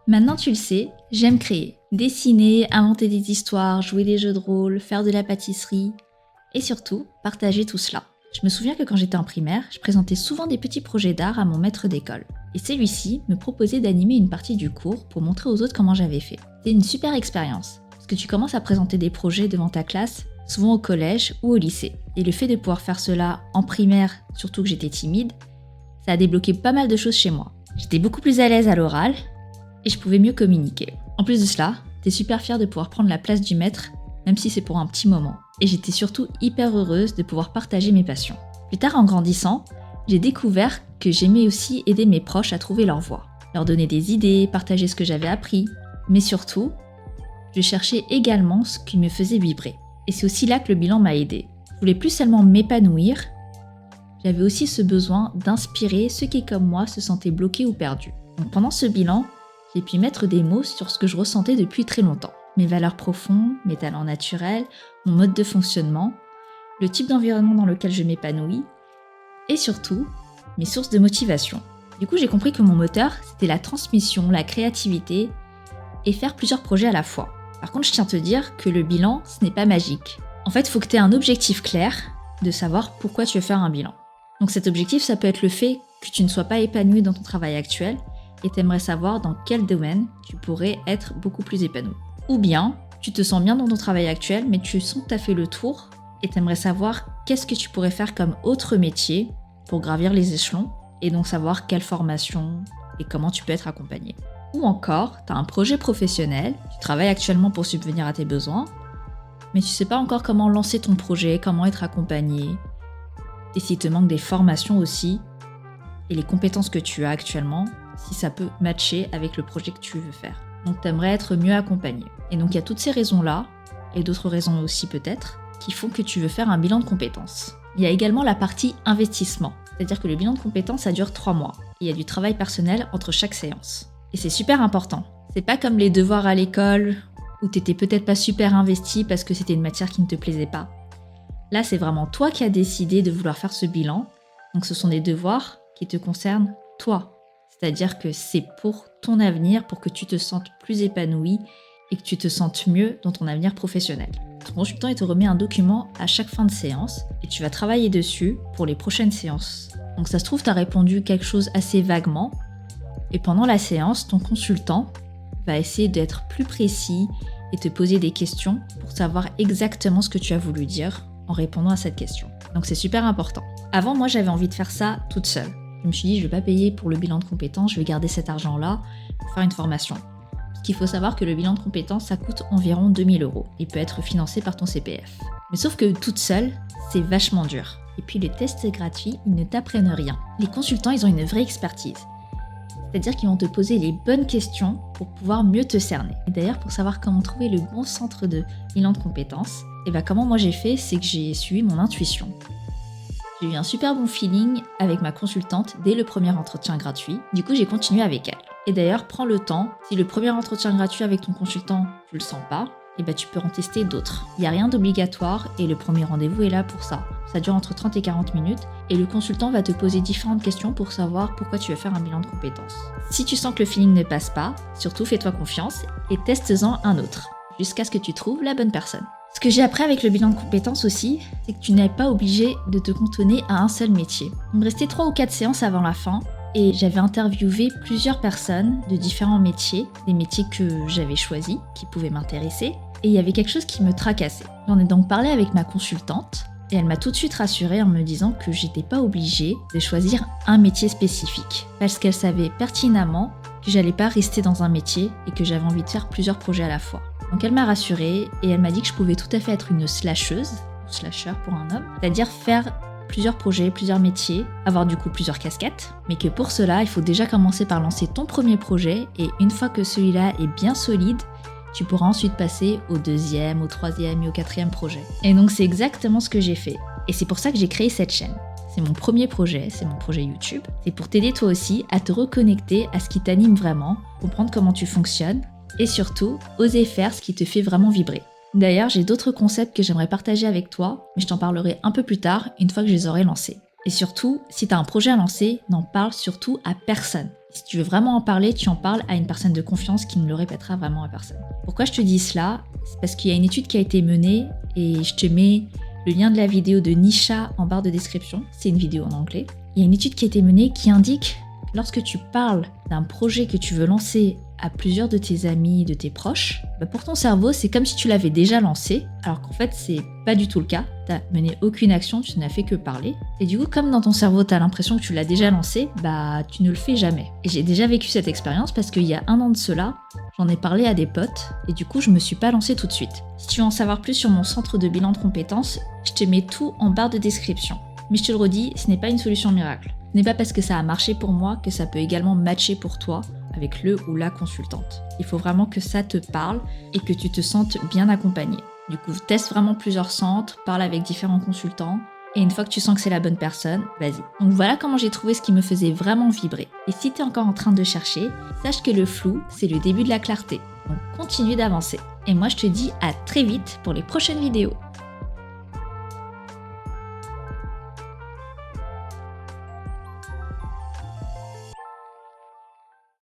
Maintenant tu le sais, j'aime créer. Dessiner, inventer des histoires, jouer des jeux de rôle, faire de la pâtisserie et surtout partager tout cela. Je me souviens que quand j'étais en primaire, je présentais souvent des petits projets d'art à mon maître d'école. Et celui-ci me proposait d'animer une partie du cours pour montrer aux autres comment j'avais fait. C'était une super expérience, parce que tu commences à présenter des projets devant ta classe, souvent au collège ou au lycée. Et le fait de pouvoir faire cela en primaire, surtout que j'étais timide, ça a débloqué pas mal de choses chez moi. J'étais beaucoup plus à l'aise à l'oral, et je pouvais mieux communiquer. En plus de cela, j'étais super fière de pouvoir prendre la place du maître, même si c'est pour un petit moment. Et j'étais surtout hyper heureuse de pouvoir partager mes passions. Plus tard, en grandissant, j'ai découvert que j'aimais aussi aider mes proches à trouver leur voie, leur donner des idées, partager ce que j'avais appris. Mais surtout, je cherchais également ce qui me faisait vibrer. Et c'est aussi là que le bilan m'a aidée. Je voulais plus seulement m'épanouir, j'avais aussi ce besoin d'inspirer ceux qui, comme moi, se sentaient bloqués ou perdus. Donc pendant ce bilan, j'ai pu mettre des mots sur ce que je ressentais depuis très longtemps. Mes valeurs profondes, mes talents naturels, mon mode de fonctionnement, le type d'environnement dans lequel je m'épanouis, et surtout, mes sources de motivation. Du coup, j'ai compris que mon moteur, c'était la transmission, la créativité, et faire plusieurs projets à la fois. Par contre, je tiens à te dire que le bilan, ce n'est pas magique. En fait, il faut que tu aies un objectif clair de savoir pourquoi tu veux faire un bilan. Donc cet objectif, ça peut être le fait que tu ne sois pas épanoui dans ton travail actuel, et tu aimerais savoir dans quel domaine tu pourrais être beaucoup plus épanoui. Ou bien, tu te sens bien dans ton travail actuel, mais tu sens que tu as fait le tour et tu aimerais savoir qu'est-ce que tu pourrais faire comme autre métier pour gravir les échelons et donc savoir quelle formation et comment tu peux être accompagné. Ou encore, tu as un projet professionnel, tu travailles actuellement pour subvenir à tes besoins, mais tu ne sais pas encore comment lancer ton projet, comment être accompagné, et s'il te manque des formations aussi, et les compétences que tu as actuellement, si ça peut matcher avec le projet que tu veux faire. Donc tu aimerais être mieux accompagné. Et donc il y a toutes ces raisons-là, et d'autres raisons aussi peut-être, qui font que tu veux faire un bilan de compétences. Il y a également la partie investissement, c'est-à-dire que le bilan de compétences, ça dure 3 mois. Et il y a du travail personnel entre chaque séance. Et c'est super important. C'est pas comme les devoirs à l'école, où t'étais peut-être pas super investi parce que c'était une matière qui ne te plaisait pas. Là, c'est vraiment toi qui as décidé de vouloir faire ce bilan, donc ce sont des devoirs qui te concernent toi. C'est-à-dire que c'est pour ton avenir, pour que tu te sentes plus épanoui et que tu te sentes mieux dans ton avenir professionnel. Ton consultant il te remet un document à chaque fin de séance et tu vas travailler dessus pour les prochaines séances. Donc ça se trouve, tu as répondu quelque chose assez vaguement et pendant la séance, ton consultant va essayer d'être plus précis et te poser des questions pour savoir exactement ce que tu as voulu dire en répondant à cette question. Donc c'est super important. Avant, moi, j'avais envie de faire ça toute seule. Je me suis dit, je ne vais pas payer pour le bilan de compétences, je vais garder cet argent-là pour faire une formation. Parce qu'il faut savoir que le bilan de compétences, ça coûte environ 2 000 € et peut être financé par ton CPF. Mais sauf que toute seule, c'est vachement dur. Et puis les tests gratuits, ils ne t'apprennent rien. Les consultants, ils ont une vraie expertise. C'est-à-dire qu'ils vont te poser les bonnes questions pour pouvoir mieux te cerner. Et d'ailleurs, pour savoir comment trouver le bon centre de bilan de compétences, et comment moi j'ai fait, c'est que j'ai suivi mon intuition. J'ai eu un super bon feeling avec ma consultante dès le premier entretien gratuit. Du coup, j'ai continué avec elle. Et d'ailleurs, prends le temps. Si le premier entretien gratuit avec ton consultant, tu le sens pas, tu peux en tester d'autres. Il n'y a rien d'obligatoire et le premier rendez-vous est là pour ça. Ça dure entre 30 et 40 minutes et le consultant va te poser différentes questions pour savoir pourquoi tu veux faire un bilan de compétences. Si tu sens que le feeling ne passe pas, surtout fais-toi confiance et teste-en un autre, jusqu'à ce que tu trouves la bonne personne. Ce que j'ai appris avec le bilan de compétences aussi, c'est que tu n'es pas obligé de te cantonner à un seul métier. Il me restait 3 ou 4 séances avant la fin et j'avais interviewé plusieurs personnes de différents métiers, des métiers que j'avais choisis, qui pouvaient m'intéresser, et il y avait quelque chose qui me tracassait. J'en ai donc parlé avec ma consultante et elle m'a tout de suite rassurée en me disant que j'étais pas obligée de choisir un métier spécifique, parce qu'elle savait pertinemment que j'allais pas rester dans un métier et que j'avais envie de faire plusieurs projets à la fois. Donc elle m'a rassurée et elle m'a dit que je pouvais tout à fait être une slasheuse, ou slasher pour un homme, c'est-à-dire faire plusieurs projets, plusieurs métiers, avoir du coup plusieurs casquettes, mais que pour cela, il faut déjà commencer par lancer ton premier projet et une fois que celui-là est bien solide, tu pourras ensuite passer au 2e, au 3e et au 4e projet. Et donc c'est exactement ce que j'ai fait. Et c'est pour ça que j'ai créé cette chaîne. C'est mon premier projet, c'est mon projet YouTube. C'est pour t'aider toi aussi à te reconnecter à ce qui t'anime vraiment, comprendre comment tu fonctionnes et surtout, oser faire ce qui te fait vraiment vibrer. D'ailleurs, j'ai d'autres concepts que j'aimerais partager avec toi, mais je t'en parlerai un peu plus tard, une fois que je les aurai lancés. Et surtout, si tu as un projet à lancer, n'en parle surtout à personne. Si tu veux vraiment en parler, tu en parles à une personne de confiance qui ne le répétera vraiment à personne. Pourquoi je te dis cela? C'est parce qu'il y a une étude qui a été menée et je te mets le lien de la vidéo de Nisha en barre de description. C'est une vidéo en anglais. Il y a une étude qui a été menée qui indique que lorsque tu parles d'un projet que tu veux lancer à plusieurs de tes amis, de tes proches, pour ton cerveau, c'est comme si tu l'avais déjà lancé, alors qu'en fait, c'est pas du tout le cas. Tu n'as mené aucune action, tu n'as fait que parler. Et du coup, comme dans ton cerveau, tu as l'impression que tu l'as déjà lancé, tu ne le fais jamais. Et j'ai déjà vécu cette expérience parce qu'il y a 1 an de cela, j'en ai parlé à des potes et du coup, je me suis pas lancée tout de suite. Si tu veux en savoir plus sur mon centre de bilan de compétences, je te mets tout en barre de description. Mais je te le redis, ce n'est pas une solution miracle. Ce n'est pas parce que ça a marché pour moi que ça peut également matcher pour toi avec le ou la consultante. Il faut vraiment que ça te parle et que tu te sentes bien accompagné. Du coup, teste vraiment plusieurs centres, parle avec différents consultants et une fois que tu sens que c'est la bonne personne, vas-y. Donc voilà comment j'ai trouvé ce qui me faisait vraiment vibrer. Et si tu es encore en train de chercher, sache que le flou, c'est le début de la clarté. Donc continue d'avancer. Et moi, je te dis à très vite pour les prochaines vidéos.